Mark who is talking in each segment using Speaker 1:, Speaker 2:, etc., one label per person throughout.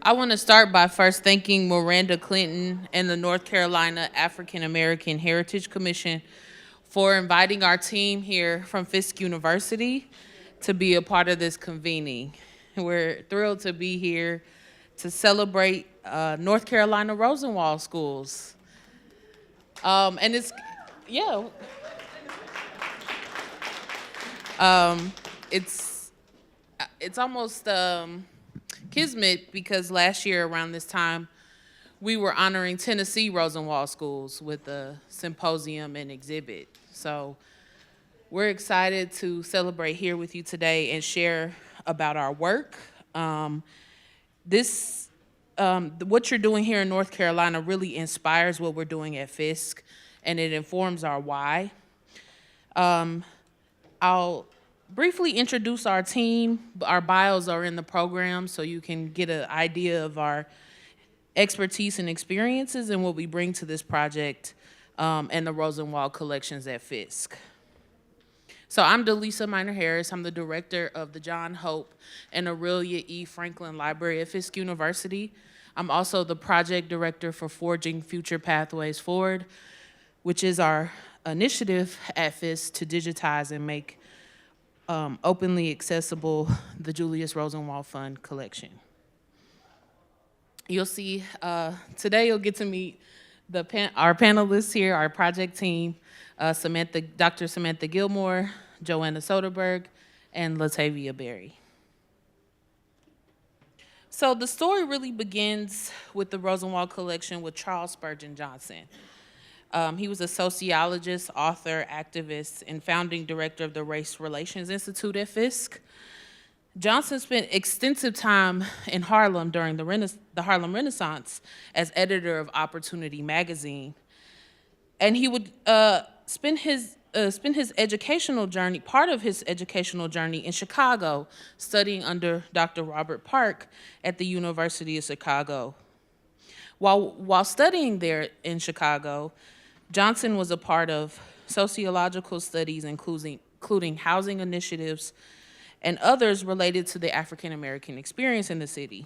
Speaker 1: I want to start by first thanking Miranda Clinton and the North Carolina African American Heritage Commission for inviting our team here from Fisk University to be a part of this convening. We're thrilled to be here to celebrate North Carolina Rosenwald schools. And yeah, it's it's almost kismet because last year around this time we were honoring Tennessee Rosenwald schools with a symposium and exhibit. So we're excited to celebrate here with you today and share about our work. This what you're doing here in North Carolina really inspires what we're doing at Fisk, and it informs our why. I'll briefly introduce our team. Our bios are in the program, so you can get an idea of our expertise and experiences and what we bring to this project and the Rosenwald collections at Fisk. So I'm DeLisa Minor-Harris. I'm the director of the John Hope and Aurelia E. Franklin Library at Fisk University. I'm also the project director for Forging Future Pathways Forward, which is our initiative at Fisk to digitize and make openly accessible the Julius Rosenwald Fund collection. You'll see, today you'll get to meet our panelists here, our project team, Dr. Samantha Gilmore, Joanna Soderberg, and LaTaevia Berry. So the story really begins with the Rosenwald collection with Charles Spurgeon Johnson. He was a sociologist, author, activist, and founding director of the Race Relations Institute at Fisk. Johnson spent extensive time in Harlem during the Harlem Renaissance as editor of Opportunity magazine. And he would spend his educational journey, part of his educational journey in Chicago, studying under Dr. Robert Park at the University of Chicago. While studying there in Chicago, Johnson was a part of sociological studies, including housing initiatives and others related to the African American experience in the city.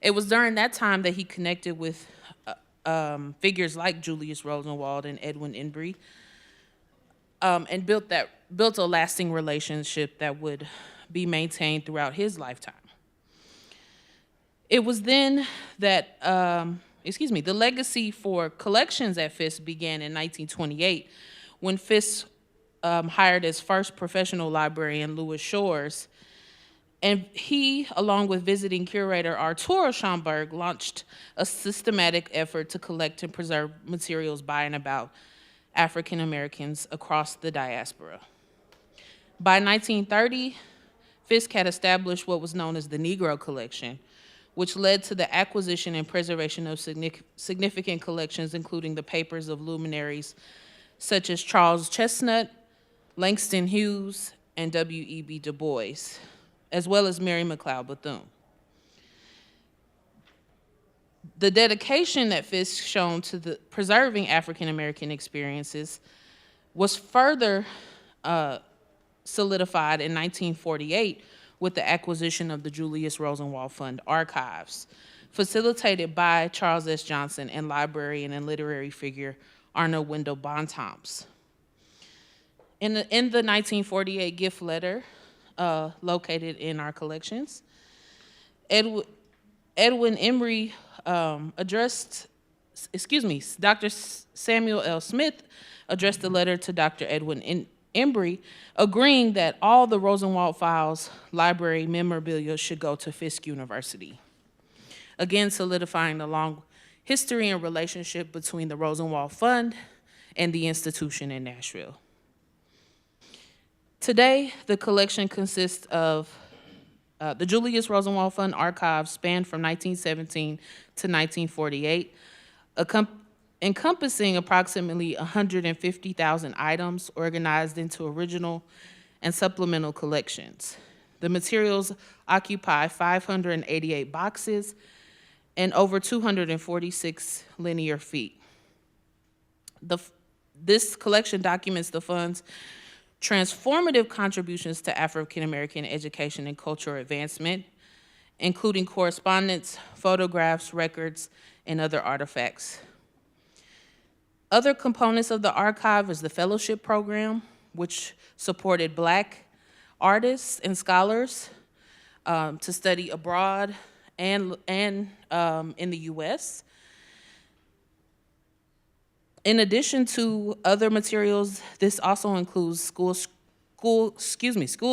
Speaker 1: It was during that time that he connected with figures like Julius Rosenwald and Edwin Embry, and built a lasting relationship that would be maintained throughout his lifetime. It was then that, the legacy for collections at Fisk began in 1928 when Fisk hired his first professional librarian, Louis Shores, and he, along with visiting curator Arturo Schomburg, launched a systematic effort to collect and preserve materials by and about African Americans across the diaspora. By 1930, Fisk had established what was known as the Negro Collection, which led to the acquisition and preservation of significant collections, including the papers of luminaries such as Charles Chestnut, Langston Hughes, and W.E.B. Du Bois, as well as Mary McLeod Bethune. The dedication that Fisk shown to the preserving African American experiences was further solidified in 1948 with the acquisition of the Julius Rosenwald Fund archives, facilitated by Charles S. Johnson and librarian and literary figure Arnold Wendell Bontemps. In the 1948 gift letter located in our collections, Dr. Samuel L. Smith addressed the letter to Dr. Edwin Embry, agreeing that all the Rosenwald files, library memorabilia should go to Fisk University, again solidifying the long history and relationship between the Rosenwald Fund and the institution in Nashville. Today, the collection consists of the Julius Rosenwald Fund archives span from 1917 to 1948, encompassing approximately 150,000 items organized into original and supplemental collections. The materials occupy 588 boxes and over 246 linear feet. This collection documents the fund's transformative contributions to African American education and cultural advancement, including correspondence, photographs, records, and other artifacts. Other components of the archive is the fellowship program, which supported Black artists and scholars to study abroad and in the U.S. In addition to other materials, this also includes school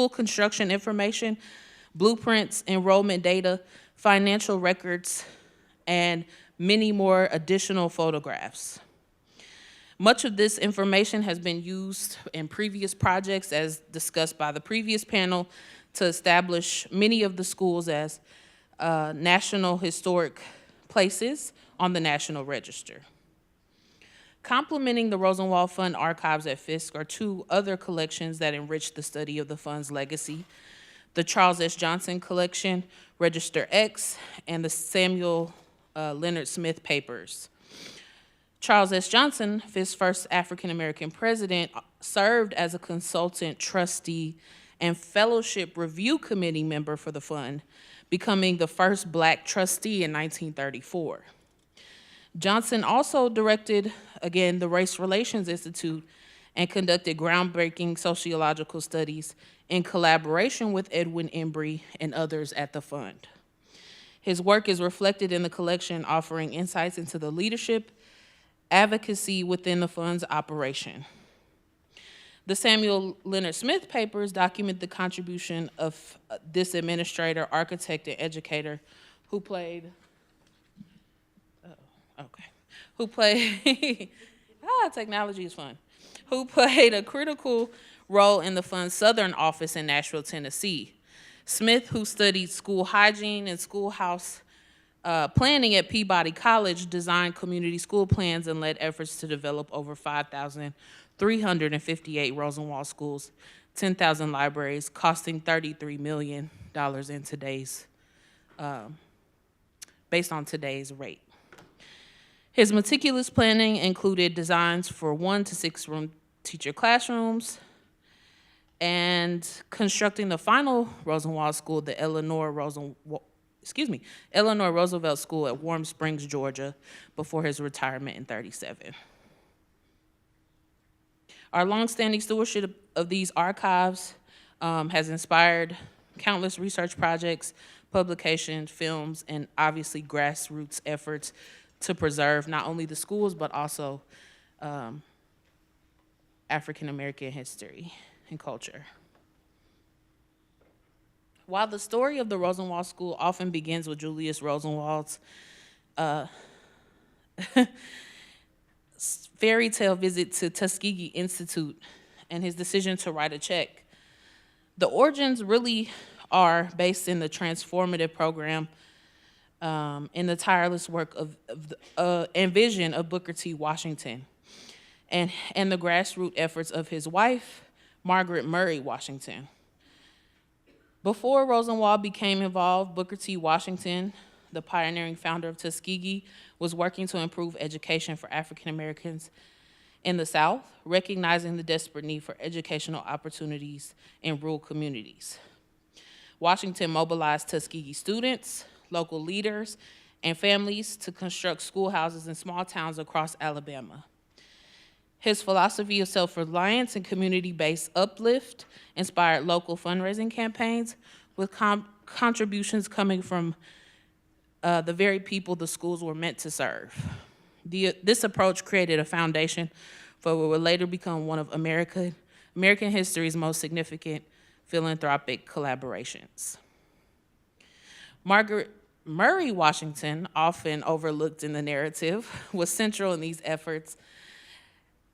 Speaker 1: construction information, blueprints, enrollment data, financial records, and many more additional photographs. Much of this information has been used in previous projects, as discussed by the previous panel, to establish many of the schools as National Historic Places on the National Register. Complementing the Rosenwald Fund archives at Fisk are two other collections that enrich the study of the fund's legacy: the Charles S. Johnson Collection, Register X, and the Samuel Leonard Smith Papers. Charles S. Johnson, Fisk's first African-American president, served as a consultant, trustee, and fellowship review committee member for the fund, becoming the first Black trustee in 1934. Johnson also directed, again, the Race Relations Institute and conducted groundbreaking sociological studies in collaboration with Edwin Embry and others at the fund. His work is reflected in the collection, offering insights into the leadership, advocacy within the fund's operation. The Samuel Leonard Smith Papers document the contribution of this administrator, architect, and educator who played, technology is fun, who played a critical role in the fund's southern office in Nashville, Tennessee. Smith, who studied school hygiene and schoolhouse planning at Peabody College, designed community school plans and led efforts to develop over 5,358 Rosenwald schools, 10,000 libraries, costing $33 million in today's, based on today's rate. His meticulous planning included designs for 1 to 6 room teacher classrooms and constructing the final Rosenwald school, the Eleanor Roosevelt School at Warm Springs, Georgia, before his retirement in 1937. Our longstanding stewardship of these archives has inspired countless research projects, publications, films, and obviously grassroots efforts to preserve not only the schools, but also African-American history and culture. While the story of the Rosenwald School often begins with Julius Rosenwald's fairy tale visit to Tuskegee Institute and his decision to write a check, the origins really are based in the transformative program in the tireless work and vision of Booker T. Washington and the grassroots efforts of his wife, Margaret Murray Washington. Before Rosenwald became involved, Booker T. Washington, the pioneering founder of Tuskegee, was working to improve education for African Americans in the South, recognizing the desperate need for educational opportunities in rural communities. Washington mobilized Tuskegee students, local leaders, and families to construct schoolhouses in small towns across Alabama. His philosophy of self-reliance and community-based uplift inspired local fundraising campaigns, with contributions coming from the very people the schools were meant to serve. This approach created a foundation for what would later become one of American history's most significant philanthropic collaborations. Margaret Murray Washington, often overlooked in the narrative, was central in these efforts.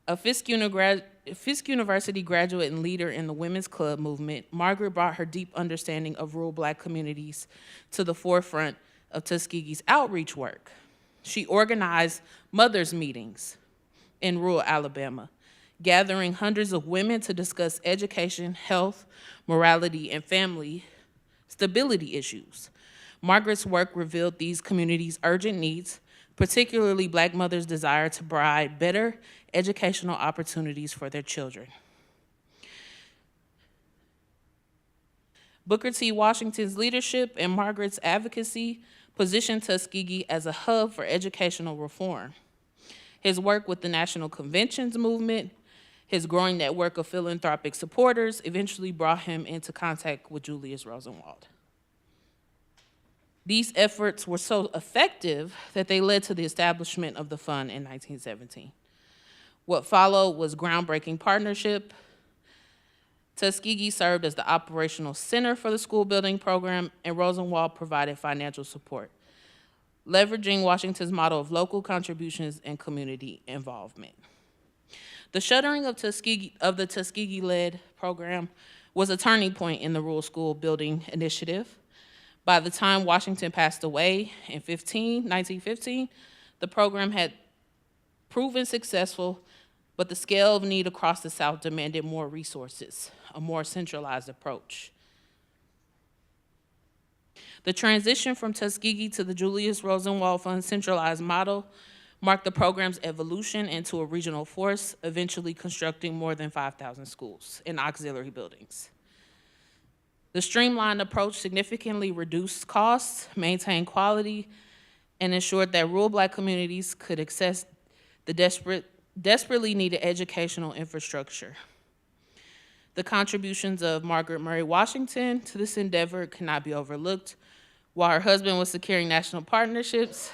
Speaker 1: A Fisk University graduate and leader in the Women's Club movement, Margaret brought her deep understanding of rural Black communities to the forefront of Tuskegee's outreach work. She organized mothers' meetings in rural Alabama, gathering hundreds of women to discuss education, health, morality, and family stability issues. Margaret's work revealed these communities' urgent needs, particularly Black mothers' desire to provide better educational opportunities for their children. Booker T. Washington's leadership and Margaret's advocacy positioned Tuskegee as a hub for educational reform. His work with the National Conventions movement, his growing network of philanthropic supporters eventually brought him into contact with Julius Rosenwald. These efforts were so effective that they led to the establishment of the fund in 1917. What followed was groundbreaking partnership. Tuskegee served as the operational center for the school building program, and Rosenwald provided financial support, leveraging Washington's model of local contributions and community involvement. The shuttering of the Tuskegee-led program was a turning point in the rural school building initiative. By the time Washington passed away in 1915, the program had proven successful, but the scale of need across the South demanded more resources, a more centralized approach. The transition from Tuskegee to the Julius Rosenwald Fund centralized model marked the program's evolution into a regional force, eventually constructing more than 5,000 schools and auxiliary buildings. The streamlined approach significantly reduced costs, maintained quality, and ensured that rural Black communities could access the desperately needed educational infrastructure. The contributions of Margaret Murray Washington to this endeavor cannot be overlooked. While her husband was securing national partnerships,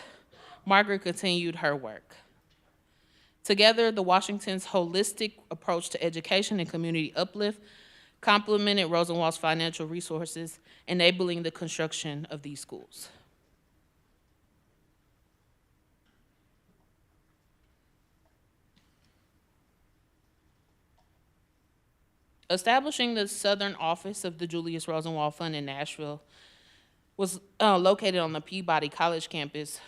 Speaker 1: Margaret continued her work. Together, the Washingtons' holistic approach to education and community uplift complemented Rosenwald's financial resources, enabling the construction of these schools. Establishing the Southern office of the Julius Rosenwald Fund in Nashville was located on the Peabody College campus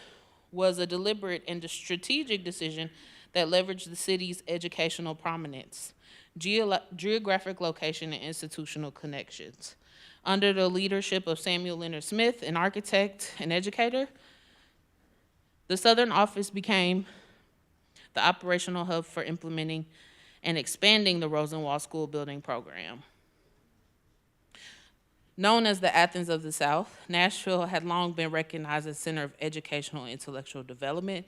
Speaker 1: was a deliberate and strategic decision that leveraged the city's educational prominence, geographic location, and institutional connections. Under the leadership of Samuel Leonard Smith, an architect and educator, the Southern office became the operational hub for implementing and expanding the Rosenwald School Building Program. Known as the Athens of the South, Nashville had long been recognized as a center of educational and intellectual development,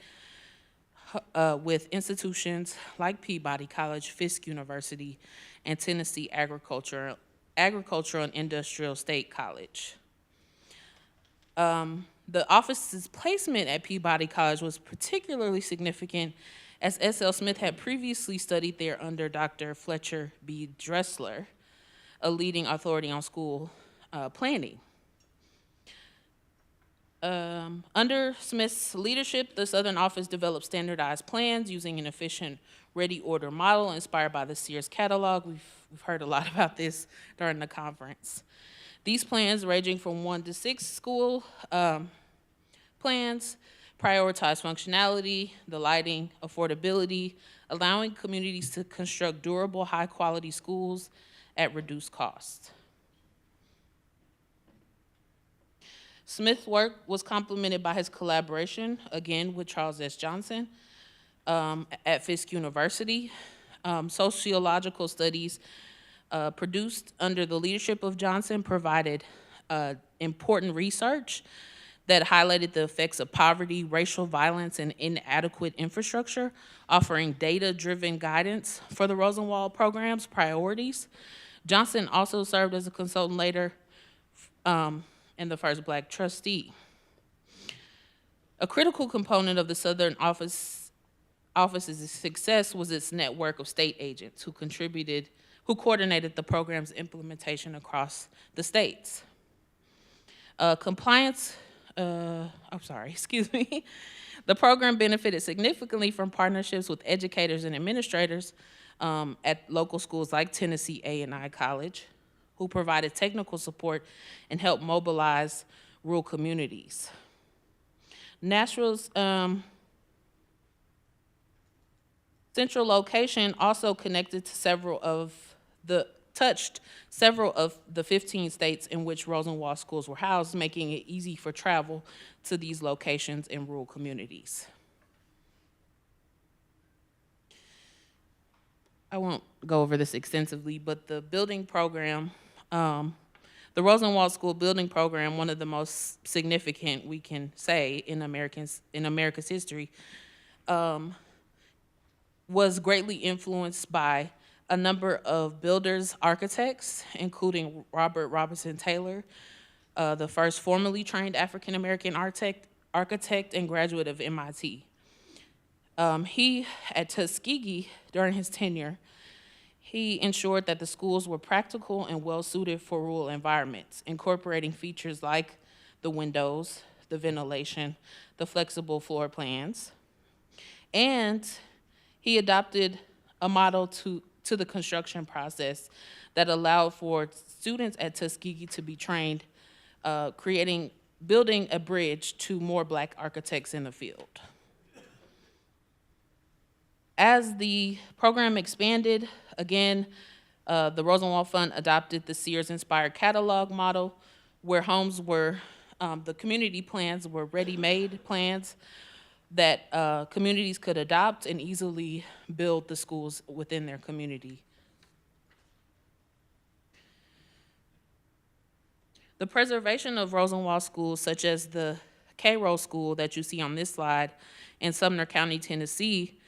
Speaker 1: with institutions like Peabody College, Fisk University, and Tennessee Agricultural and Industrial State College. The office's placement at Peabody College was particularly significant as S.L. Smith had previously studied there under Dr. Fletcher B. Dressler, a leading authority on school planning. Under Smith's leadership, the Southern Office developed standardized plans using an efficient ready order model inspired by the Sears catalog. We've heard a lot about this during the conference. These plans, ranging from 1 to 6 school plans, prioritize functionality, the lighting, affordability, allowing communities to construct durable, high-quality schools at reduced cost. Smith's work was complemented by his collaboration, again with Charles S. Johnson, at Fisk University. Sociological studies produced under the leadership of Johnson provided important research that highlighted the effects of poverty, racial violence, and inadequate infrastructure, offering data-driven guidance for the Rosenwald program's priorities. Johnson also served as a consultant later and the first Black trustee. A critical component of the Southern office's success was its network of state agents who coordinated the program's implementation across the states. The program benefited significantly from partnerships with educators and administrators at local schools like Tennessee A&I College, who provided technical support and helped mobilize rural communities. Nashville's central location also touched several of the 15 states in which Rosenwald schools were housed, making it easy for travel to these locations in rural communities. I won't go over this extensively, but the building program The Rosenwald School Building Program, one of the most significant, we can say, in America's history, was greatly influenced by a number of builders, architects, including Robert Robinson Taylor, the first formally trained African-American architect and graduate of MIT. He, at Tuskegee, during his tenure, he ensured that the schools were practical and well-suited for rural environments, incorporating features like the windows, the ventilation, the flexible floor plans. And he adopted a model to the construction process that allowed for students at Tuskegee to be trained, building a bridge to more Black architects in the field. As the program expanded, again, the Rosenwald Fund adopted the Sears-inspired catalog model, where homes were, the community plans were ready-made plans that communities could adopt and easily build the schools within their community. The preservation of Rosenwald schools, such as the Cairo School that you see on this slide in Sumner County, Tennessee,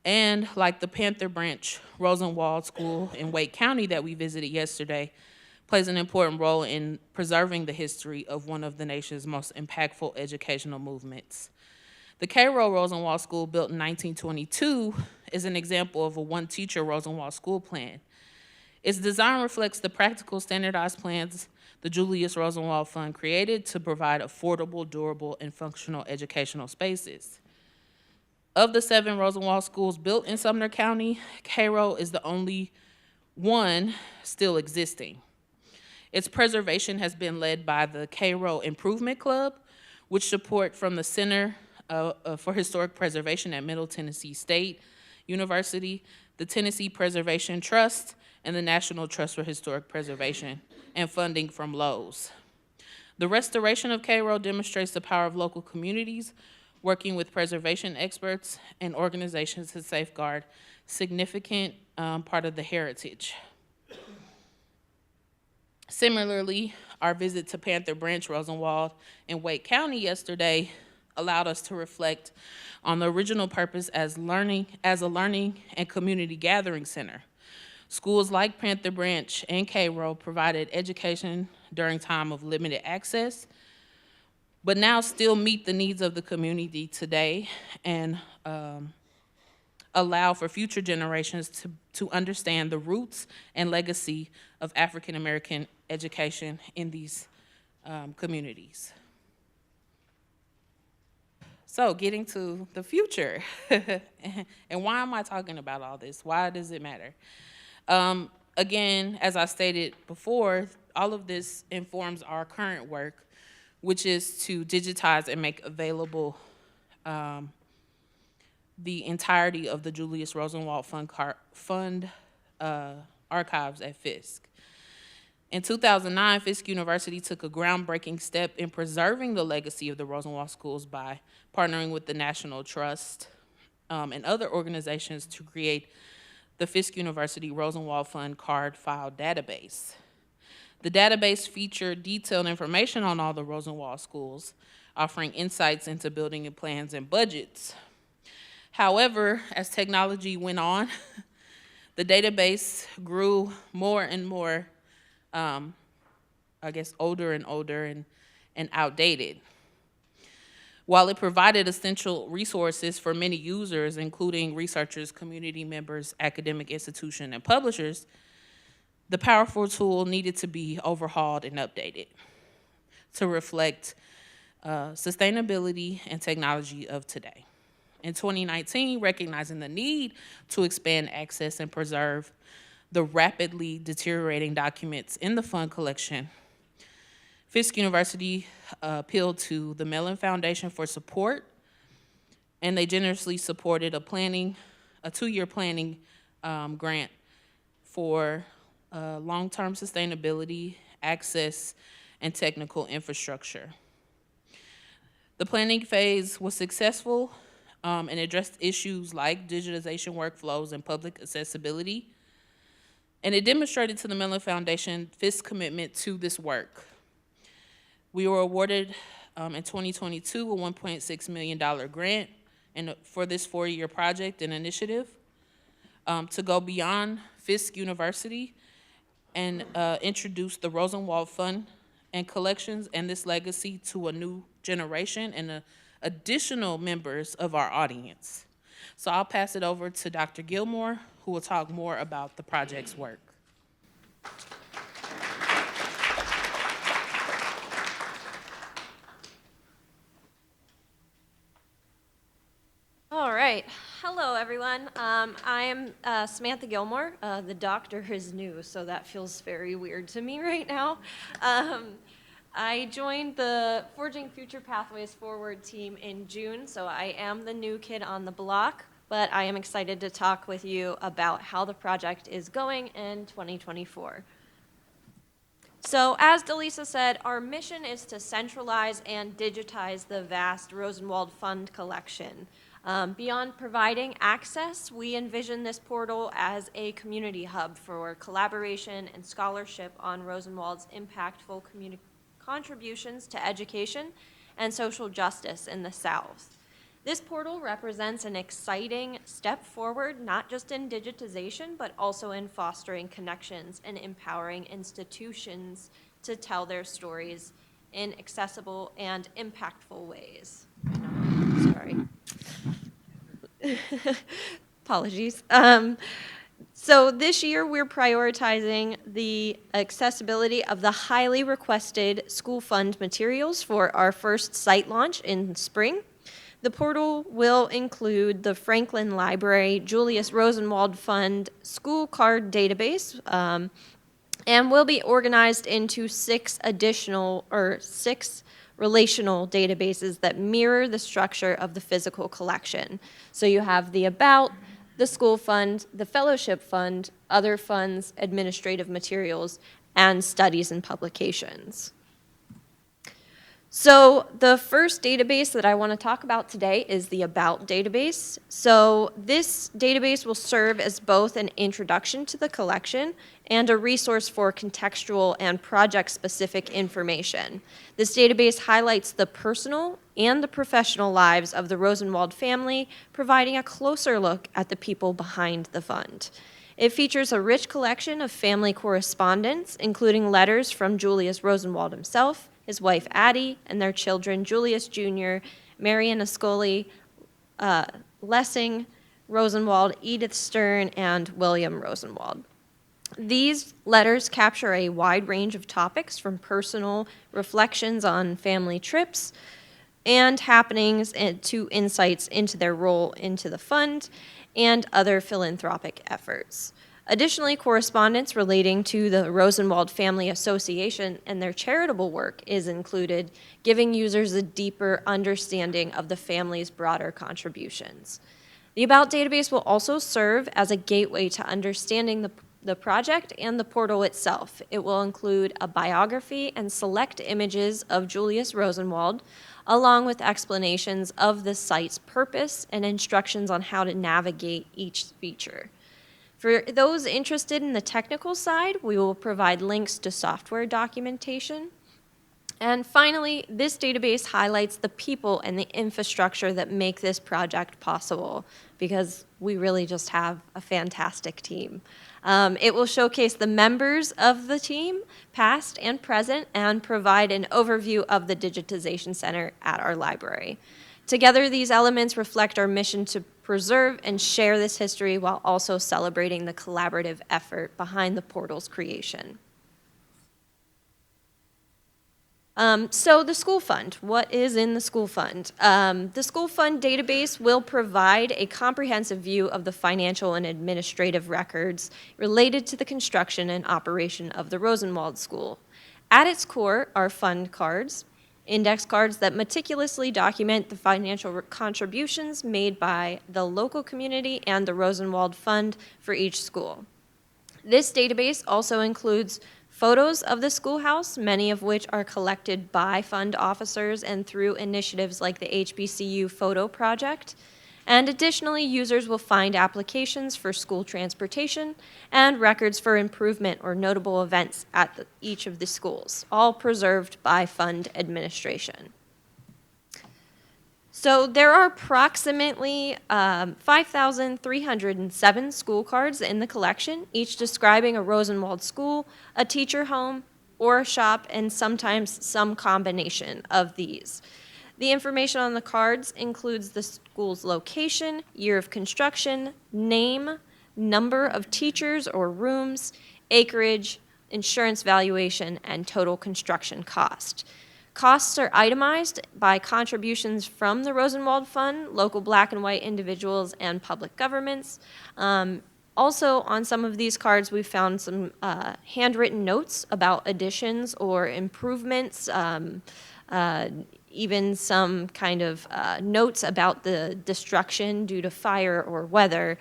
Speaker 1: and like the Panther Branch Rosenwald School in Wake County that we visited yesterday, plays an important role in preserving the history of one of the nation's most impactful educational movements. The Cairo Rosenwald School, built in 1922, is an example of a one-teacher Rosenwald school plan. Its design reflects the practical standardized plans the Julius Rosenwald Fund created to provide affordable, durable, and functional educational spaces. Of the 7 Rosenwald schools built in Sumner County, Cairo is the only one still existing. Its preservation has been led by the Cairo Improvement Club, which support from the Center for Historic Preservation at Middle Tennessee State University, the Tennessee Preservation Trust, and the National Trust for Historic Preservation, and funding from Lowe's. The restoration of Cairo demonstrates the power of local communities working with preservation experts and organizations to safeguard significant part of the heritage. Similarly, our visit to Panther Branch Rosenwald in Wake County yesterday allowed us to reflect on the original purpose as a learning and community gathering center. Schools like Panther Branch and Cairo provided education during time of limited access, but now still meet the needs of the community today and allow for future generations to understand the roots and legacy of African American education in these communities. So getting to the future, and why am I talking about all this? Why does it matter? Again, as I stated before, all of this informs our current work, which is to digitize and make available the entirety of the Julius Rosenwald Fund archives at Fisk. In 2009, Fisk University took a groundbreaking step in preserving the legacy of the Rosenwald schools by partnering with the National Trust and other organizations to create the Fisk University Rosenwald Fund card file database. The database featured detailed information on all the Rosenwald schools, offering insights into building plans and budgets. However, as technology went on, the database grew more and more, older and older and outdated. While it provided essential resources for many users, including researchers, community members, academic institutions, and publishers, the powerful tool needed to be overhauled and updated to reflect sustainability and technology of today. In 2019, recognizing the need to expand access and preserve the rapidly deteriorating documents in the fund collection, Fisk University appealed to the Mellon Foundation for support, and they generously supported a 2-year planning grant for long-term sustainability, access, and technical infrastructure. The planning phase was successful and addressed issues like digitization workflows and public accessibility. And it demonstrated to the Mellon Foundation Fisk's commitment to this work. We were awarded in 2022 a $1.6 million grant for this 4-year project and initiative to go beyond Fisk University and introduce the Rosenwald Fund and collections and this legacy to a new generation and additional members of our audience. So I'll pass it over to Dr. Gilmore, who will talk more about the project's work.
Speaker 2: All right. Hello, everyone. I am Samantha Gilmore. The doctor is new, so that feels very weird to me right now. I joined the Forging Future Pathways Forward team in June, so I am the new kid on the block, but I am excited to talk with you about how the project is going in 2024. So as DeLisa said, our mission is to centralize and digitize the vast Rosenwald Fund collection. Beyond providing access, we envision this portal as a community hub for collaboration and scholarship on Rosenwald's impactful contributions to education and social justice in the South. This portal represents an exciting step forward, not just in digitization, but also in fostering connections and empowering institutions to tell their stories in accessible and impactful ways. I know, sorry. Apologies. So this year we're prioritizing the accessibility of the highly requested school fund materials for our first site launch in spring. The portal will include the Franklin Library Julius Rosenwald Fund school card database, and will be organized into 6 relational databases that mirror the structure of the physical collection. So you have the About, the School Fund, the Fellowship Fund, other funds, administrative materials, and studies and publications. So the first database that I want to talk about today is the About database. So this database will serve as both an introduction to the collection and a resource for contextual and project-specific information. This database highlights the personal and the professional lives of the Rosenwald family, providing a closer look at the people behind the fund. It features a rich collection of family correspondence, including letters from Julius Rosenwald himself, his wife Addie, and their children Julius Jr., Marion Ascoli, Lessing Rosenwald, Edith Stern, and William Rosenwald. These letters capture a wide range of topics, from personal reflections on family trips and happenings to insights into their role into the fund and other philanthropic efforts. Additionally, correspondence relating to the Rosenwald Family Association and their charitable work is included, giving users a deeper understanding of the family's broader contributions. The About database will also serve as a gateway to understanding the project and the portal itself. It will include a biography and select images of Julius Rosenwald, along with explanations of the site's purpose and instructions on how to navigate each feature. For those interested in the technical side, we will provide links to software documentation. And finally, this database highlights the people and the infrastructure that make this project possible, because we really just have a fantastic team. It will showcase the members of the team, past and present, and provide an overview of the Digitization Center at our library. Together, these elements reflect our mission to preserve and share this history while also celebrating the collaborative effort behind the portal's creation. So the school fund, what is in the school fund? The school fund database will provide a comprehensive view of the financial and administrative records related to the construction and operation of the Rosenwald School. At its core are fund cards, index cards that meticulously document the financial contributions made by the local community and the Rosenwald Fund for each school. This database also includes photos of the schoolhouse, many of which are collected by fund officers and through initiatives like the HBCU Photo Project, And additionally, users will find applications for school transportation and records for improvement or notable events at each of the schools, all preserved by fund administration. So there are approximately 5,307 school cards in the collection, each describing a Rosenwald school, a teacher home, or a shop, and sometimes some combination of these. The information on the cards includes the school's location, year of construction, name, number of teachers or rooms, acreage, insurance valuation, and total construction cost. Costs are itemized by contributions from the Rosenwald Fund, local black and white individuals, and public governments. Also, on some of these cards, we found some handwritten notes about additions or improvements, even some kind of notes about the destruction due to fire or weather.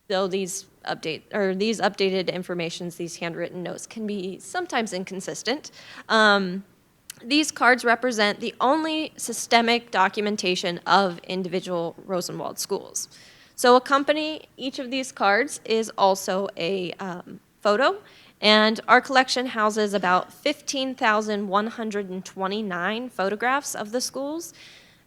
Speaker 2: Though these updated informations, these handwritten notes can be sometimes inconsistent. These cards represent the only systemic documentation of individual Rosenwald schools. So accompanying each of these cards is also a photo, and our collection houses about 15,129 photographs of the schools.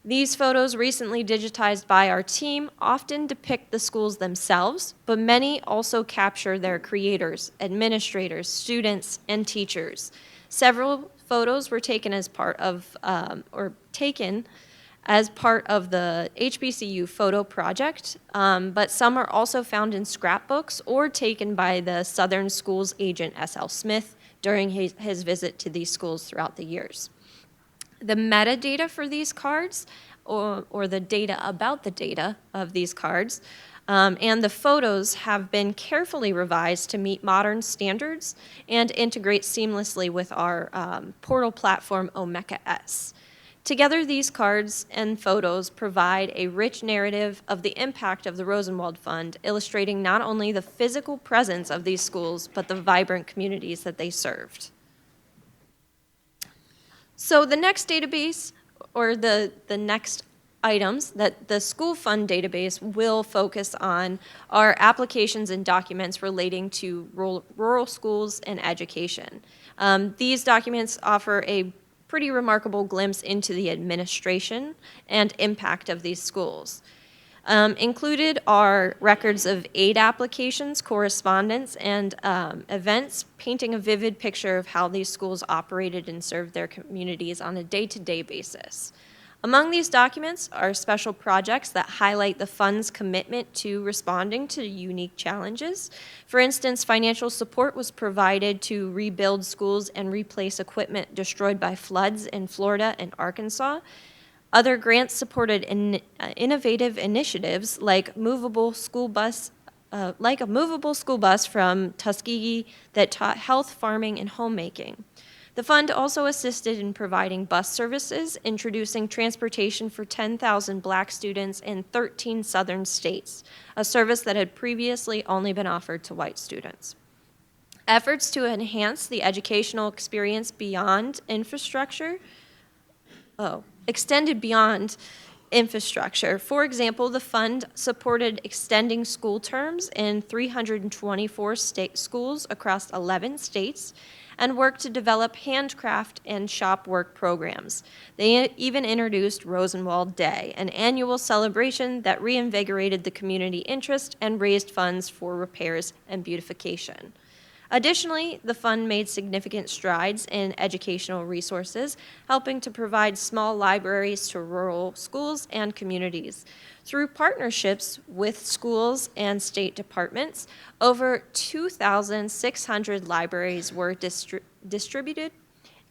Speaker 2: These photos, recently digitized by our team, often depict the schools themselves, but many also capture their creators, administrators, students, and teachers. Several photos were taken as part of, the HBCU photo project, but some are also found in scrapbooks or taken by the Southern Schools agent S.L. Smith during his visit to these schools throughout the years. The metadata for these cards, or the data about the data of these cards, and the photos have been carefully revised to meet modern standards and integrate seamlessly with our portal platform Omeka S. Together, these cards and photos provide a rich narrative of the impact of the Rosenwald Fund, illustrating not only the physical presence of these schools, but the vibrant communities that they served. So the next database, or the next items that the school fund database will focus on, are applications and documents relating to rural schools and education. These documents offer a pretty remarkable glimpse into the administration and impact of these schools. Included are records of aid applications, correspondence, and events, painting a vivid picture of how these schools operated and served their communities on a day-to-day basis. Among these documents are special projects that highlight the fund's commitment to responding to unique challenges. For instance, financial support was provided to rebuild schools and replace equipment destroyed by floods in Florida and Arkansas. Other grants supported innovative initiatives like a movable school bus from Tuskegee that taught health, farming, and homemaking. The fund also assisted in providing bus services, introducing transportation for 10,000 black students in 13 southern states, a service that had previously only been offered to white students. Efforts to enhance the educational experience extended beyond infrastructure. For example, the fund supported extending school terms in 324 state schools across 11 states and worked to develop handcraft and shop work programs. They even introduced Rosenwald Day, an annual celebration that reinvigorated the community interest and raised funds for repairs and beautification. Additionally, the fund made significant strides in educational resources, helping to provide small libraries to rural schools and communities. Through partnerships with schools and state departments, over 2,600 libraries were distributed,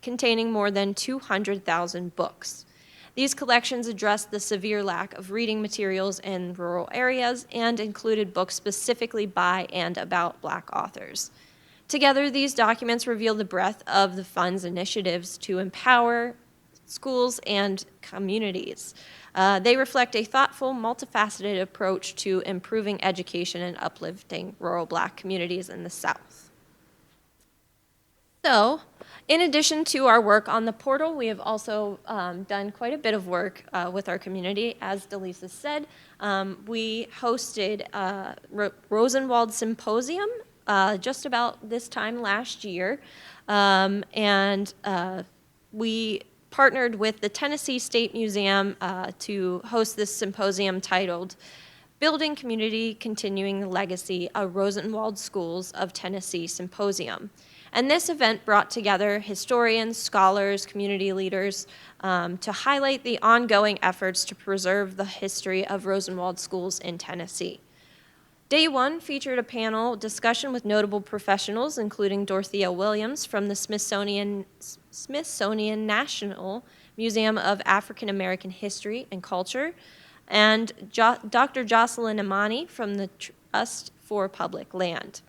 Speaker 2: containing more than 200,000 books. These collections addressed the severe lack of reading materials in rural areas and included books specifically by and about Black authors. Together, these documents reveal the breadth of the fund's initiatives to empower schools and communities. They reflect a thoughtful, multifaceted approach to improving education and uplifting rural Black communities in the South. So, In addition to our work on the portal, we have also done quite a bit of work with our community. As DeLisa said, we hosted a Rosenwald Symposium just about this time last year, and we partnered with the Tennessee State Museum to host this symposium titled Building Community, Continuing the Legacy of Rosenwald Schools of Tennessee Symposium. And this event brought together historians, scholars, community leaders to highlight the ongoing efforts to preserve the history of Rosenwald schools in Tennessee. Day one featured a panel discussion with notable professionals, including Dorothea Williams from the Smithsonian National Museum of African American History and Culture, and Dr. Jocelyn Amani from the Trust for Public Land.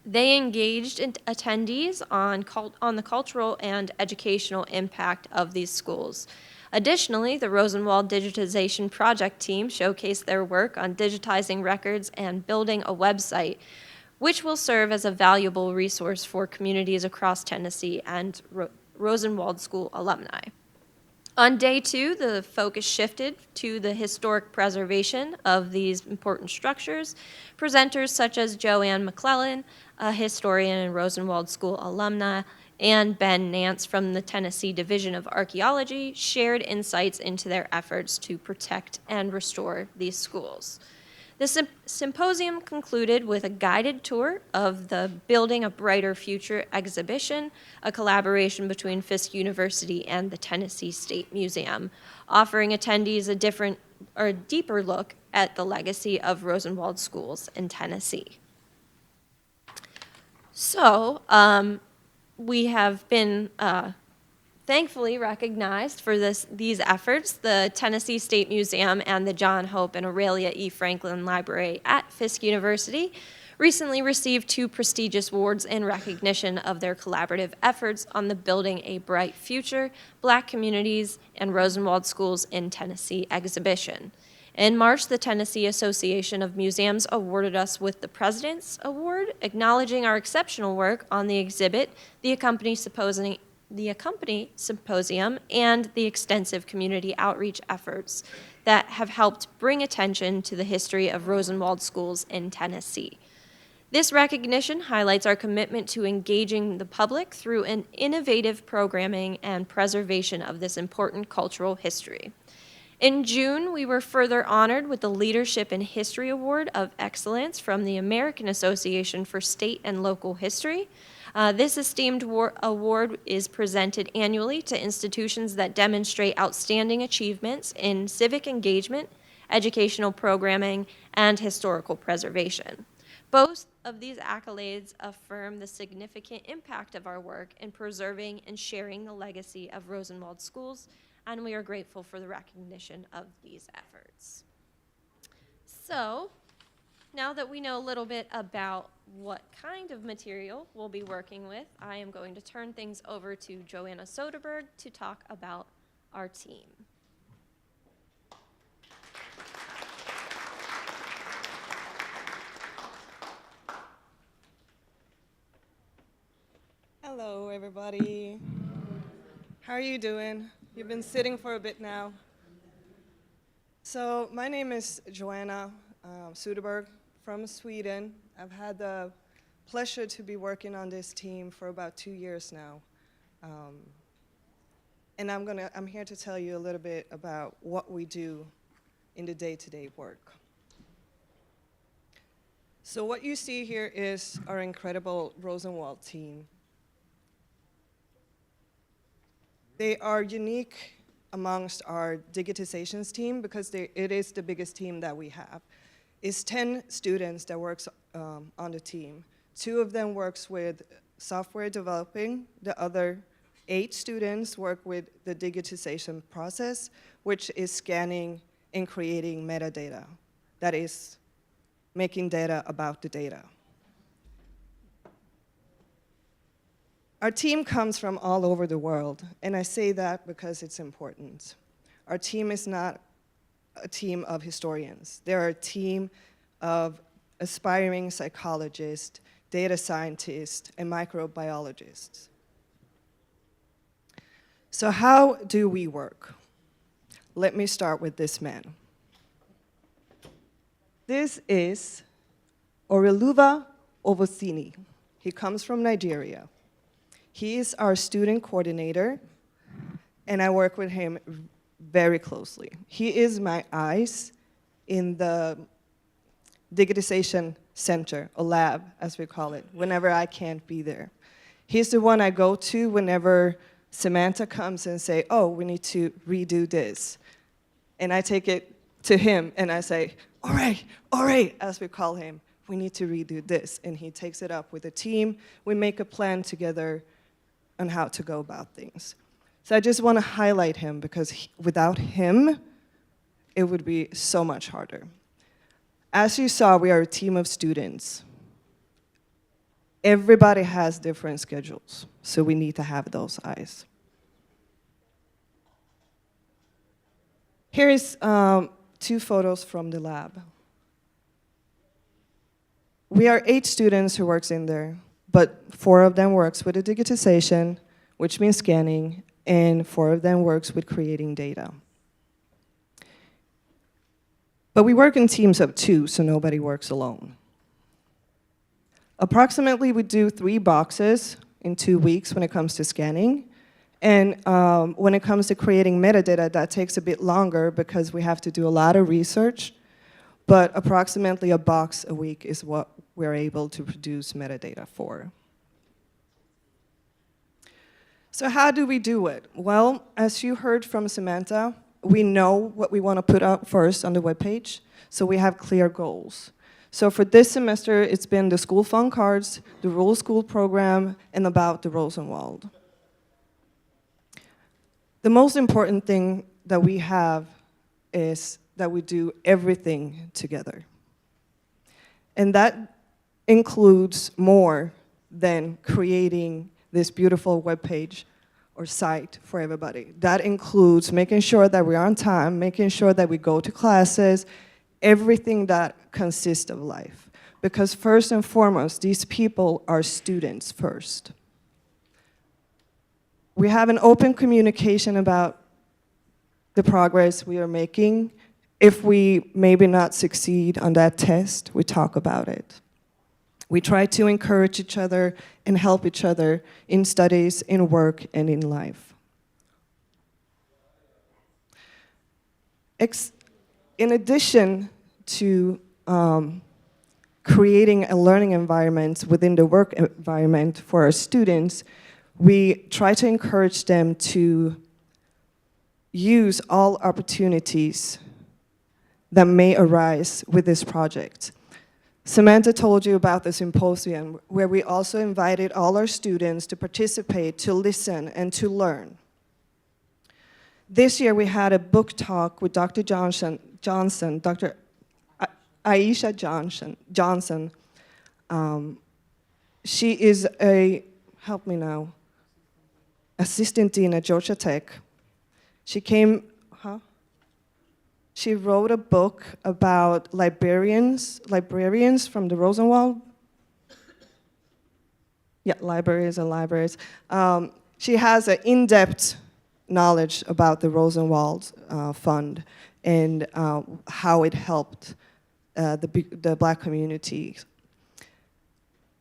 Speaker 2: They engaged attendees on the cultural and educational impact of these schools. Additionally, the Rosenwald Digitization Project team showcased their work on digitizing records and building a website, which will serve as a valuable resource for communities across Tennessee and Rosenwald School alumni. On day two, the focus shifted to the historic preservation of these important structures. Presenters such as Joanne McClellan, a historian and Rosenwald School alumna, and Ben Nance from the Tennessee Division of Archaeology shared insights into their efforts to protect and restore these schools. The symposium concluded with a guided tour of the Building a Brighter Future exhibition, a collaboration between Fisk University and the Tennessee State Museum, offering attendees a deeper look at the legacy of Rosenwald schools in Tennessee. So, we have been thankfully recognized for these efforts. The Tennessee State Museum and the John Hope and Aurelia E. Franklin Library at Fisk University recently received 2 prestigious awards in recognition of their collaborative efforts on the Building a Bright Future, Black Communities, and Rosenwald Schools in Tennessee exhibition. In March, the Tennessee Association of Museums awarded us with the President's Award, acknowledging our exceptional work on the exhibit, the accompanying symposium, and the extensive community outreach efforts that have helped bring attention to the history of Rosenwald schools in Tennessee. This recognition highlights our commitment to engaging the public through an innovative programming and preservation of this important cultural history. In June, we were further honored with the Leadership in History Award of Excellence from the American Association for State and Local History. This esteemed award is presented annually to institutions that demonstrate outstanding achievements in civic engagement, educational programming, and historical preservation. Both of these accolades affirm the significant impact of our work in preserving and sharing the legacy of Rosenwald schools, and we are grateful for the recognition of these efforts. So, now that we know a little bit about what kind of material we'll be working with, I am going to turn things over to Joanna Soderberg to talk about our team.
Speaker 3: Hello, everybody. How are you doing? You've been sitting for a bit now. So my name is Joanna Soderberg from Sweden. I've had the pleasure to be working on this team for about 2 years now. And I'm here to tell you a little bit about what we do in the day-to-day work. So what you see here is our incredible Rosenwald team. They are unique amongst our digitizations team because it is the biggest team that we have. It's 10 students that works on the team. 2 of them works with software developing. The other 8 students work with the digitization process, which is scanning and creating metadata. That is making data about the data. Our team comes from all over the world, and I say that because it's important. Our team is not a team of historians. They're a team of aspiring psychologists, data scientists, and microbiologists. So how do we work? Let me start with this man. This is Oreluwa Ovosini. He comes from Nigeria. He is our student coordinator, and I work with him very closely. He is my eyes in the digitization center, or lab, as we call it, whenever I can't be there. He's the one I go to whenever Samantha comes and say, oh, we need to redo this. And I take it to him and I say, all right, as we call him, we need to redo this. And he takes it up with the team. We make a plan together on how to go about things. So I just want to highlight him because without him, it would be so much harder. As you saw, we are a team of students. Everybody has different schedules, so we need to have those eyes. Here is 2 photos from the lab. We are 8 students who works in there, but 4 of them works with the digitization, which means scanning, and 4 of them works with creating data. But we work in teams of 2, so nobody works alone. Approximately, we do 3 boxes in 2 weeks when it comes to scanning. And when it comes to creating metadata, that takes a bit longer because we have to do a lot of research. But approximately a box a week is what we're able to produce metadata for. So how do we do it? Well, as you heard from Samantha, we know what we want to put up first on the webpage, so we have clear goals. So for this semester, it's been the school fun cards, the rural school program, and about the Rosenwald. The most important thing that we have is that we do everything together. And that includes more than creating this beautiful webpage or site for everybody. That includes making sure that we're on time, making sure that we go to classes, everything that consists of life. Because first and foremost, these people are students first. We have an open communication about the progress we are making. If we maybe not succeed on that test, we talk about it. We try to encourage each other and help each other in studies, in work, and in life. In addition to creating a learning environment within the work environment for our students, we try to encourage them to use all opportunities that may arise with this project. Samantha told you about the symposium, where we also invited all our students to participate, to listen, and to learn. This year we had a book talk with Dr. Johnson, Dr. Aisha Johnson. She is a, help me now, assistant dean at Georgia Tech. She wrote a book about librarians from the Rosenwald. Yeah, libraries and libraries. She has an in-depth knowledge about the Rosenwald Fund and how it helped the Black community.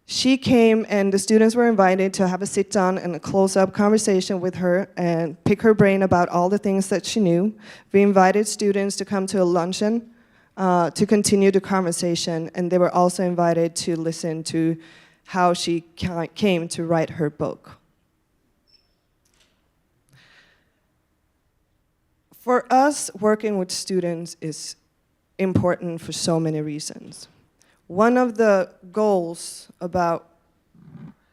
Speaker 3: She came and the students were invited to have a sit-down and a close-up conversation with her and pick her brain about all the things that she knew. We invited students to come to a luncheon to continue the conversation, and they were also invited to listen to how she came to write her book. For us, working with students is important for so many reasons. One of the goals about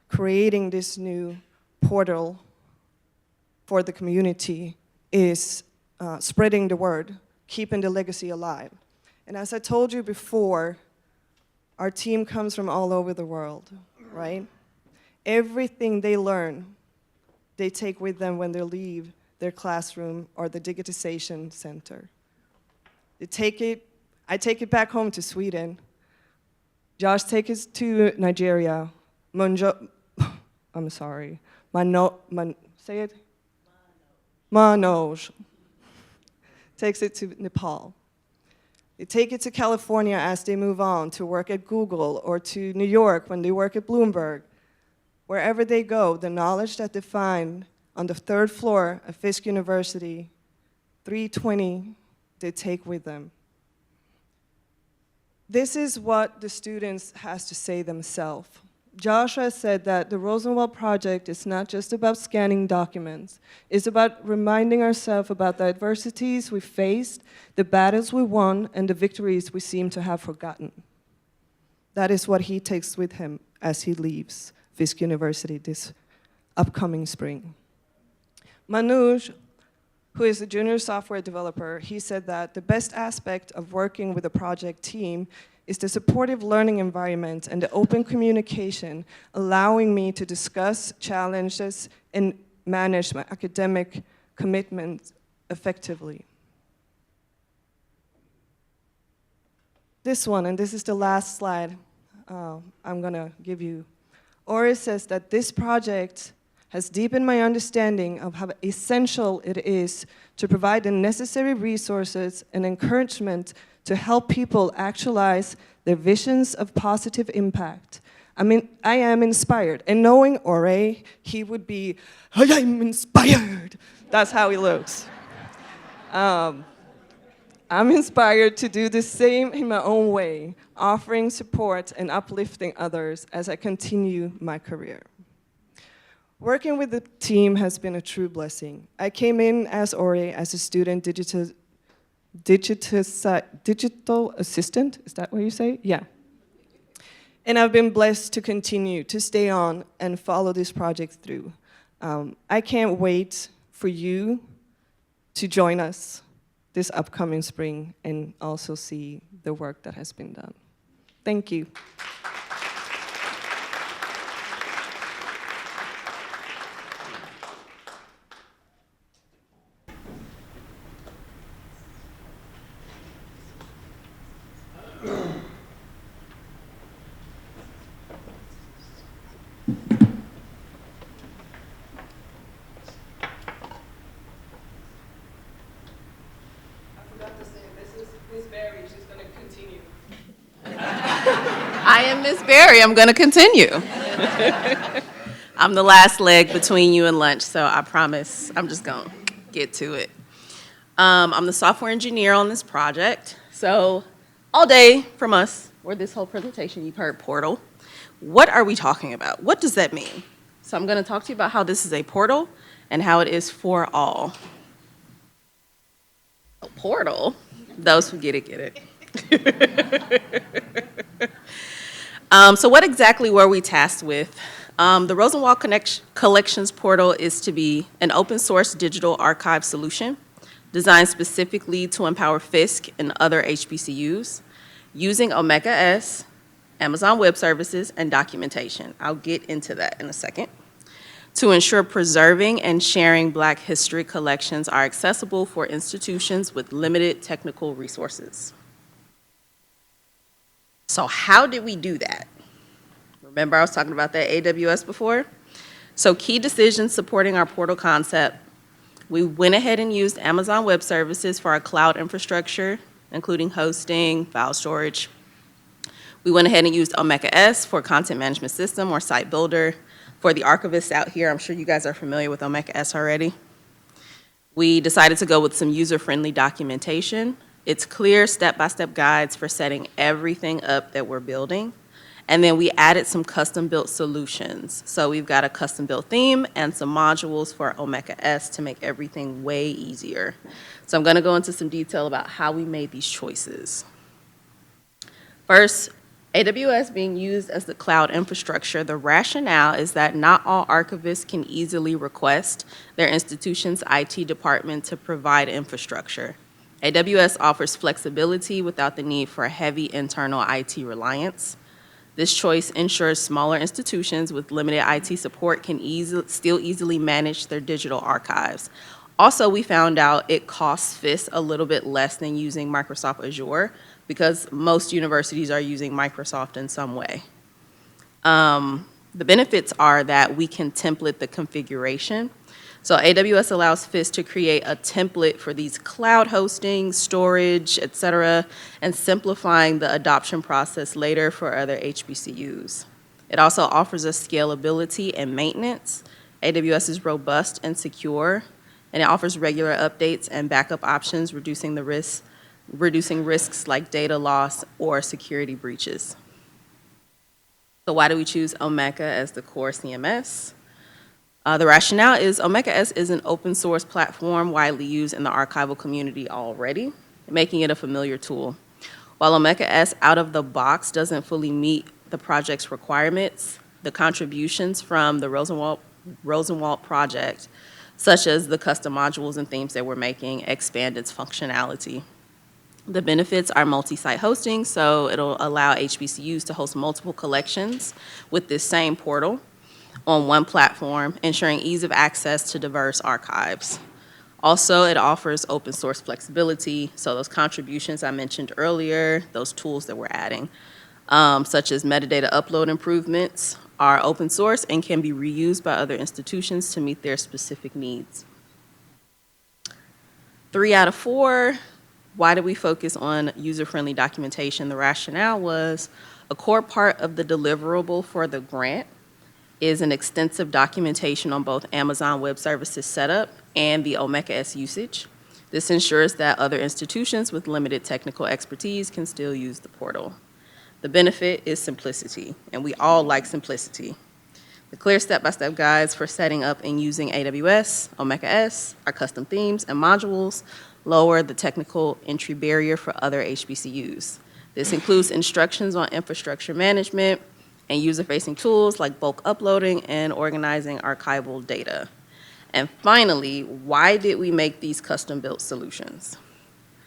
Speaker 3: creating this new portal for the community is spreading the word, keeping the legacy alive. And as I told you before, our team comes from all over the world, right? Everything they learn, they take with them when they leave their classroom or the digitization center. I take it back home to Sweden. Josh takes it to Nigeria. I'm sorry. Say it? Manoj takes it to Nepal. They take it to California as they move on to work at Google or to New York when they work at Bloomberg. Wherever they go, the knowledge that they find on the 3rd floor of Fisk University, 320, they take with them. This is what the students has to say themselves. Joshua said that the Rosenwald project is not just about scanning documents. It's about reminding ourselves about the adversities we faced, the battles we won, and the victories we seem to have forgotten. That is what he takes with him as he leaves Fisk University this upcoming spring. Manoj, who is a junior software developer, he said that the best aspect of working with a project team is the supportive learning environment and the open communication, allowing me to discuss challenges and manage my academic commitments effectively. This one, and this is the last slide I'm gonna give you. Ori says that this project has deepened my understanding of how essential it is to provide the necessary resources and encouragement to help people actualize their visions of positive impact. I mean, I am inspired. And knowing Ore, he would be, I am inspired. That's how he looks. I'm inspired to do the same in my own way, offering support and uplifting others as I continue my career. Working with the team has been a true blessing. I came in as Ore as a student digital assistant, is that what you say? Yeah. And I've been blessed to continue to stay on and follow this project through. I can't wait for you to join us this upcoming spring and also see the work that has been done. Thank you.
Speaker 4: I am Miss Berry. I'm going to continue. I'm the last leg between you and lunch, so I promise I'm just going to get to it. I'm the software engineer on this project. So all day from us, or this whole presentation, you've heard portal. What are we talking about? What does that mean? So I'm going to talk to you about how this is a portal and how it is for all. A portal? Those who get it, get it. So what exactly were we tasked with? The Rosenwald Collections Portal is to be an open source digital archive solution designed specifically to empower Fisk and other HBCUs using Omeka S, Amazon Web Services, and documentation. I'll get into that in a second. To ensure preserving and sharing Black history collections are accessible for institutions with limited technical resources. So how did we do that? Remember I was talking about that AWS before? So key decisions supporting our portal concept. We went ahead and used Amazon Web Services for our cloud infrastructure, including hosting, file storage. We went ahead and used Omeka S for content management system or site builder. For the archivists out here, I'm sure you guys are familiar with Omeka S already. We decided to go with some user-friendly documentation. It's clear step-by-step guides for setting everything up that we're building. And then we added some custom-built solutions. So we've got a custom-built theme and some modules for Omeka S to make everything way easier. So I'm gonna go into some detail about how we made these choices. First, AWS being used as the cloud infrastructure, the rationale is that not all archivists can easily request their institution's IT department to provide infrastructure. AWS offers flexibility without the need for a heavy internal IT reliance. This choice ensures smaller institutions with limited IT support can still easily manage their digital archives. Also, we found out it costs Fisk a little bit less than using Microsoft Azure because most universities are using Microsoft in some way. The benefits are that we can template the configuration. So AWS allows Fisk to create a template for these cloud hosting, storage, et cetera, and simplifying the adoption process later for other HBCUs. It also offers us scalability and maintenance. AWS is robust and secure, and it offers regular updates and backup options, reducing risks like data loss or security breaches. So why do we choose Omeka as the core CMS? The rationale is Omeka S is an open source platform widely used in the archival community already, making it a familiar tool. While Omeka S out of the box doesn't fully meet the project's requirements, the contributions from the Rosenwald project, such as the custom modules and themes that we're making, expand its functionality. The benefits are multi-site hosting, so it'll allow HBCUs to host multiple collections with this same portal on one platform, ensuring ease of access to diverse archives. Also, it offers open source flexibility, so those contributions I mentioned earlier, those tools that we're adding, such as metadata upload improvements, are open source and can be reused by other institutions to meet their specific needs. 3 out of 4, why did we focus on user-friendly documentation? The rationale was a core part of the deliverable for the grant is an extensive documentation on both Amazon Web Services setup and the Omeka S usage. This ensures that other institutions with limited technical expertise can still use the portal. The benefit is simplicity, and we all like simplicity. The clear step-by-step guides for setting up and using AWS, Omeka S, our custom themes and modules lower the technical entry barrier for other HBCUs. This includes instructions on infrastructure management and user-facing tools like bulk uploading and organizing archival data. And finally, why did we make these custom-built solutions?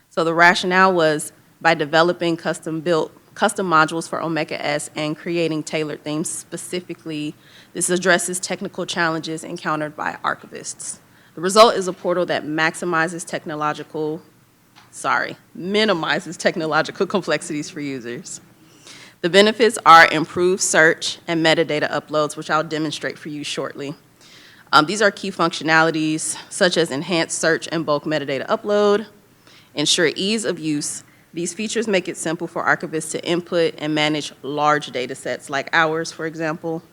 Speaker 4: So the rationale was by developing custom modules for Omeka S and creating tailored themes specifically, this addresses technical challenges encountered by archivists. The result is a portal that minimizes technological complexities for users. The benefits are improved search and metadata uploads, which I'll demonstrate for you shortly. These are key functionalities such as enhanced search and bulk metadata upload, ensure ease of use. These features make it simple for archivists to input and manage large data sets like ours, for example.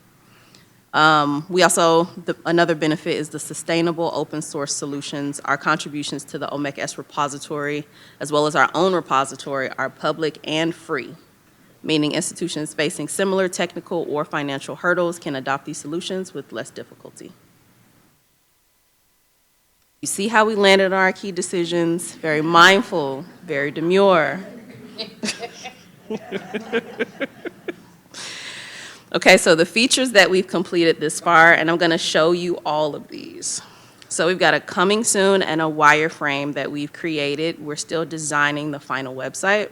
Speaker 4: Another benefit is the sustainable open source solutions. Our contributions to the Omeka S repository, as well as our own repository, are public and free, meaning institutions facing similar technical or financial hurdles can adopt these solutions with less difficulty. You see how we landed on our key decisions? Very mindful, very demure. Okay, so the features that we've completed this far, and I'm going to show you all of these. So we've got a coming soon and a wireframe that we've created. We're still designing the final website.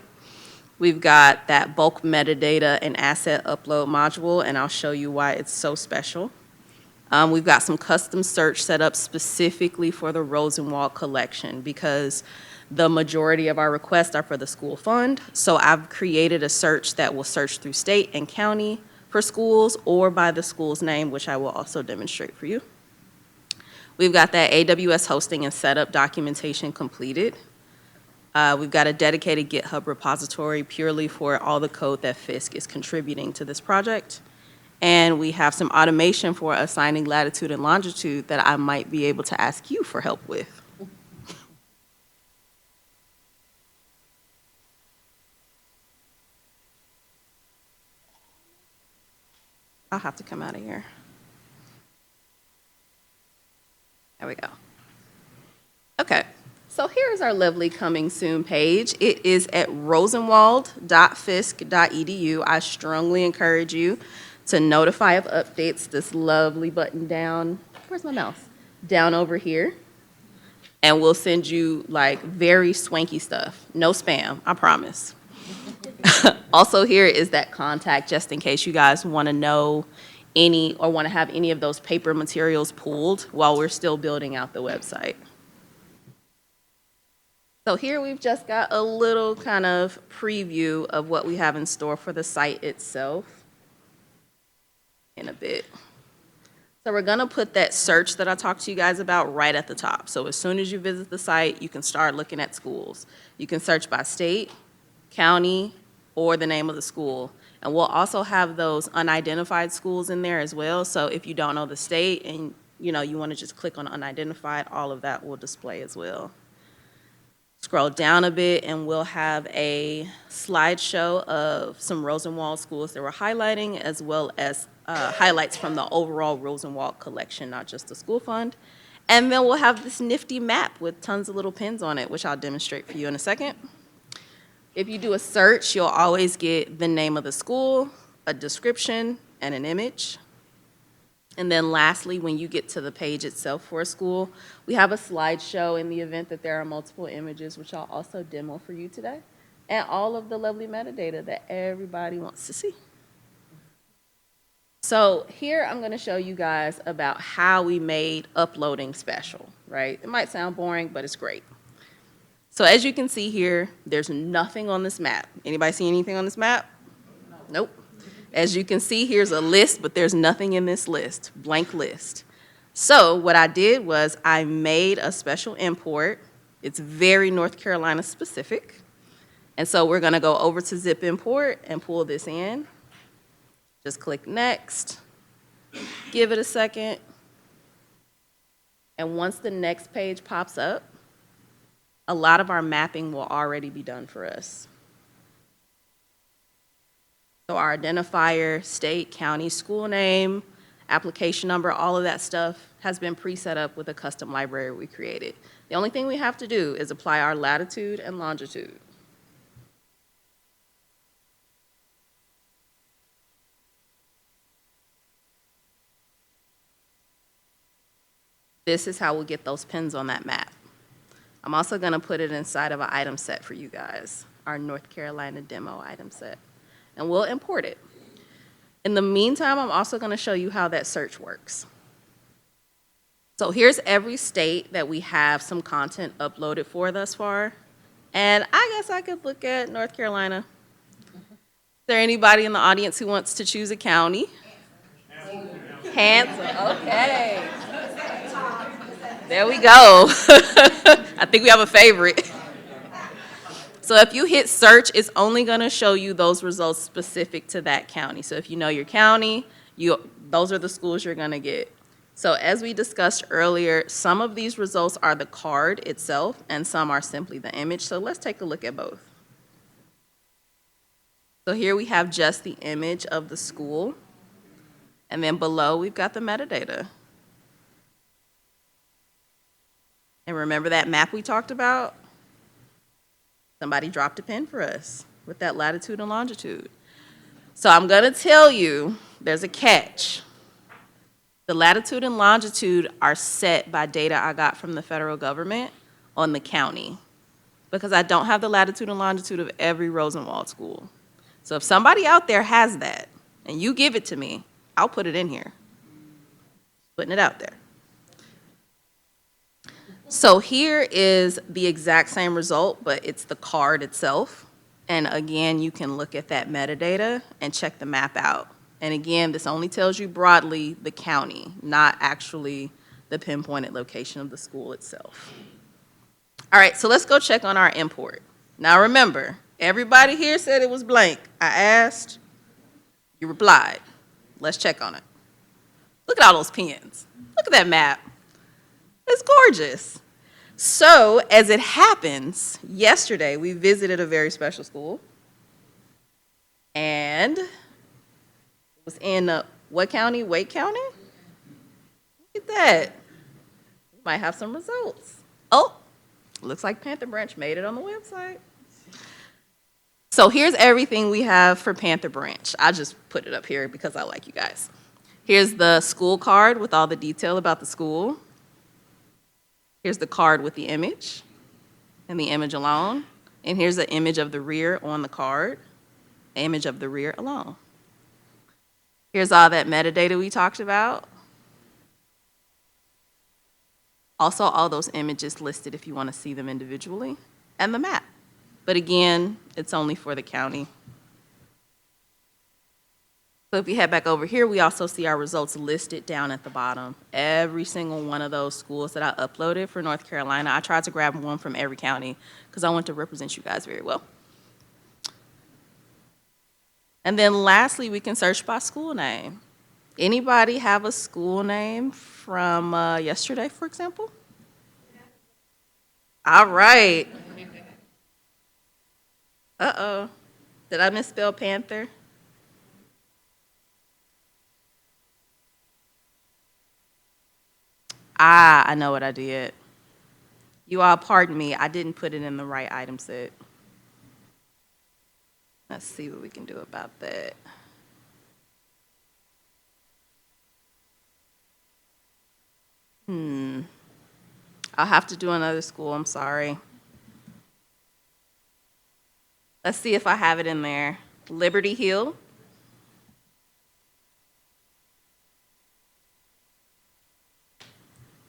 Speaker 4: We've got that bulk metadata and asset upload module, and I'll show you why it's so special. We've got some custom search set up specifically for the Rosenwald collection because the majority of our requests are for the school fund. So I've created a search that will search through state and county for schools or by the school's name, which I will also demonstrate for you. We've got that AWS hosting and setup documentation completed. We've got a dedicated GitHub repository purely for all the code that Fisk is contributing to this project. And we have some automation for assigning latitude and longitude that I might be able to ask you for help with. I'll have to come out of here. There we go. Okay, so here's our lovely coming soon page. It is at rosenwald.fisk.edu. I strongly encourage you to notify of updates, this lovely button down, where's my mouse? Down over here. And we'll send you like very swanky stuff. No spam, I promise. Also here is that contact just in case you guys want to know any or want to have any of those paper materials pulled while we're still building out the website. So here we've just got a little kind of preview of what we have in store for the site itself. in a bit. So we're gonna put that search that I talked to you guys about right at the top. So as soon as you visit the site, you can start looking at schools. You can search by state, county, or the name of the school. And we'll also have those unidentified schools in there as well. So if you don't know the state and you want to just click on unidentified, all of that will display as well. Scroll down a bit and we'll have a slideshow of some Rosenwald schools that we're highlighting, as well as highlights from the overall Rosenwald collection, not just the school fund. And then we'll have this nifty map with tons of little pins on it, which I'll demonstrate for you in a second. If you do a search, you'll always get the name of the school, a description, and an image. And then lastly, when you get to the page itself for a school, we have a slideshow in the event that there are multiple images, which I'll also demo for you today, and all of the lovely metadata that everybody wants to see. So here I'm going to show you guys about how we made uploading special, right? It might sound boring, but it's great. So as you can see here, there's nothing on this map. Anybody see anything on this map? Nope. As you can see, here's a list, but there's nothing in this list, blank list. So what I did was I made a special import. It's very North Carolina specific. And so we're gonna go over to zip import and pull this in. Just click next, give it a second. And once the next page pops up, a lot of our mapping will already be done for us. So our identifier, state, county, school name, application number, all of that stuff has been pre-set up with a custom library we created. The only thing we have to do is apply our latitude and longitude. This is how we'll get those pins on that map. I'm also gonna put it inside of an item set for you guys, our North Carolina demo item set, and we'll import it. In the meantime, I'm also gonna show you how that search works. So here's every state that we have some content uploaded for thus far, and I guess I could look at North Carolina. Is there anybody in the audience who wants to choose a county? Handsome, okay. There we go. I think we have a favorite. So if you hit search, it's only gonna show you those results specific to that county. So if you know your county, those are the schools you're gonna get. So as we discussed earlier, some of these results are the card itself and some are simply the image. So let's take a look at both. So here we have just the image of the school. And then below, we've got the metadata. And remember that map we talked about? Somebody dropped a pin for us with that latitude and longitude. So I'm gonna tell you, there's a catch. The latitude and longitude are set by data I got from the federal government on the county, because I don't have the latitude and longitude of every Rosenwald school. So if somebody out there has that and you give it to me, I'll put it in here. Putting it out there. So here is the exact same result, but it's the card itself. And again, you can look at that metadata and check the map out. And again, this only tells you broadly the county, not actually the pinpointed location of the school itself. All right, so let's go check on our import. Now remember, everybody here said it was blank. I asked, you replied. Let's check on it. Look at all those pins. Look at that map. It's gorgeous. So, as it happens, yesterday we visited a very special school. And it was in what county? Wake County? Look at that. We might have some results. Oh, looks like Panther Branch made it on the website. So here's everything we have for Panther Branch. I just put it up here because I like you guys. Here's the school card with all the detail about the school. Here's the card with the image and the image alone. And here's the image of the rear on the card, the image of the rear alone. Here's all that metadata we talked about. Also, all those images listed if you want to see them individually, and the map. But again, it's only for the county. So if you head back over here, we also see our results listed down at the bottom. Every single one of those schools that I uploaded for North Carolina, I tried to grab one from every county because I want to represent you guys very well. And then lastly, we can search by school name. Anybody have a school name from yesterday, for example? All right. Uh-oh. Did I misspell Panther? I know what I did. You all pardon me, I didn't put it in the right item set. Let's see what we can do about that. I'll have to do another school, I'm sorry. Let's see if I have it in there. Liberty Hill.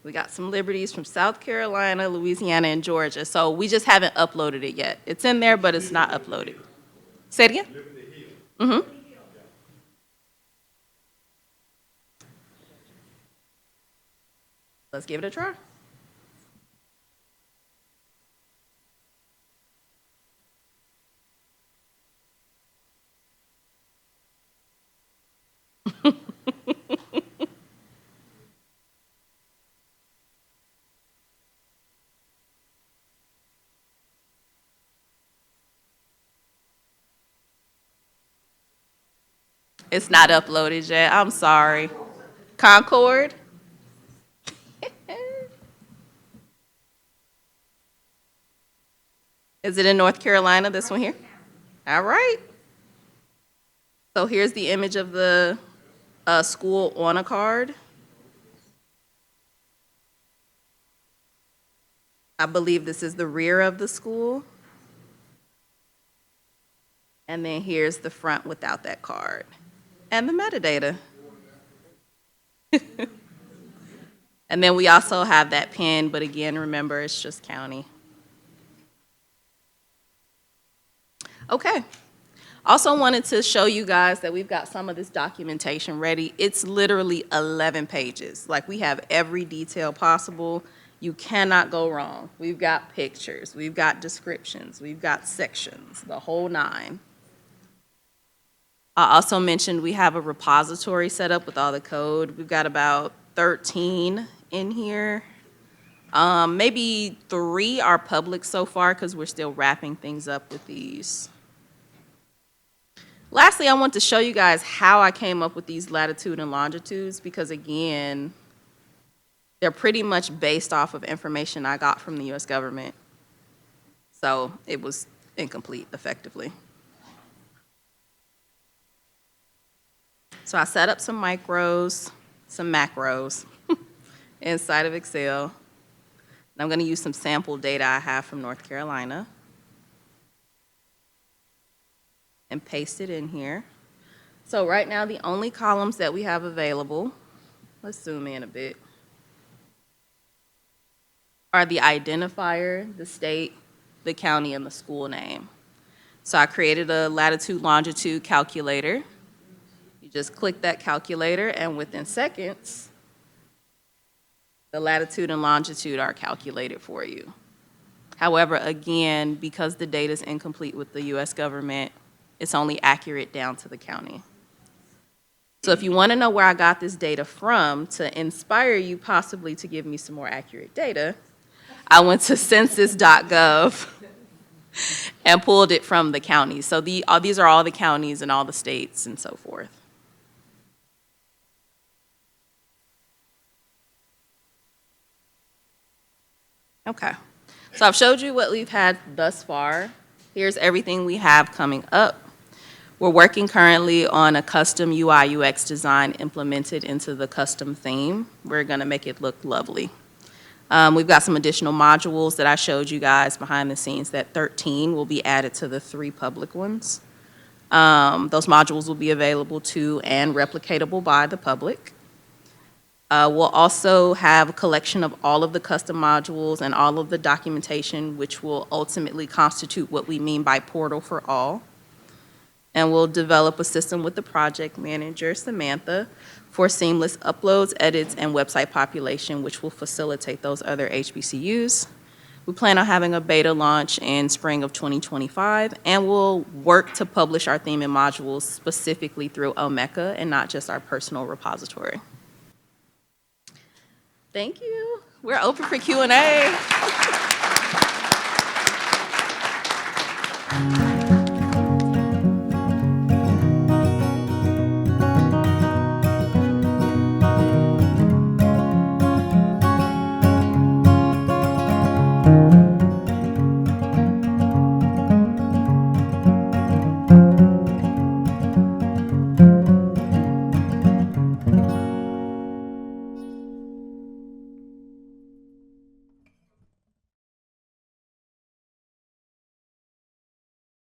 Speaker 4: We got some liberties from South Carolina, Louisiana, and Georgia. So we just haven't uploaded it yet. It's in there, but it's not uploaded. Say it again? Mm-hmm. Let's give it a try. It's not uploaded yet. I'm sorry. Concord? Is it in North Carolina, this one here? All right. So here's the image of the school on a card. I believe this is the rear of the school. And then here's the front without that card. And the metadata. And then we also have that pin, but again, remember, it's just county. Okay. Also wanted to show you guys that we've got some of this documentation ready. It's literally 11 pages. Like, we have every detail possible. You cannot go wrong. We've got pictures, we've got descriptions, we've got sections, the whole nine. I also mentioned we have a repository set up with all the code. We've got about 13 in here. Maybe 3 are public so far because we're still wrapping things up with these. Lastly, I want to show you guys how I came up with these latitude and longitudes because, again, they're pretty much based off of information I got from the U.S. government. So it was incomplete, effectively. So I set up some micros, some macros inside of Excel. And I'm going to use some sample data I have from North Carolina and paste it in here. So right now, the only columns that we have available, let's zoom in a bit, are the identifier, the state, the county, and the school name. So I created a latitude longitude calculator. You just click that calculator, and within seconds, the latitude and longitude are calculated for you. However, again, because the data is incomplete with the U.S. government, it's only accurate down to the county. So if you want to know where I got this data from to inspire you possibly to give me some more accurate data, I went to census.gov and pulled it from the counties. So these are all the counties and all the states and so forth. Okay, so I've showed you what we've had thus far. Here's everything we have coming up. We're working currently on a custom UI UX design implemented into the custom theme. We're gonna make it look lovely. We've got some additional modules that I showed you guys behind the scenes that 13 will be added to the 3 public ones. Those modules will be available to and replicatable by the public. We'll also have a collection of all of the custom modules and all of the documentation, which will ultimately constitute what we mean by Portal for All. and we'll develop a system with the project manager, Samantha, for seamless uploads, edits, and website population, which will facilitate those other HBCUs. We plan on having a beta launch in spring of 2025, and we'll work to publish our theme and modules specifically through Omeka and not just our personal repository. Thank you. We're open for Q&A.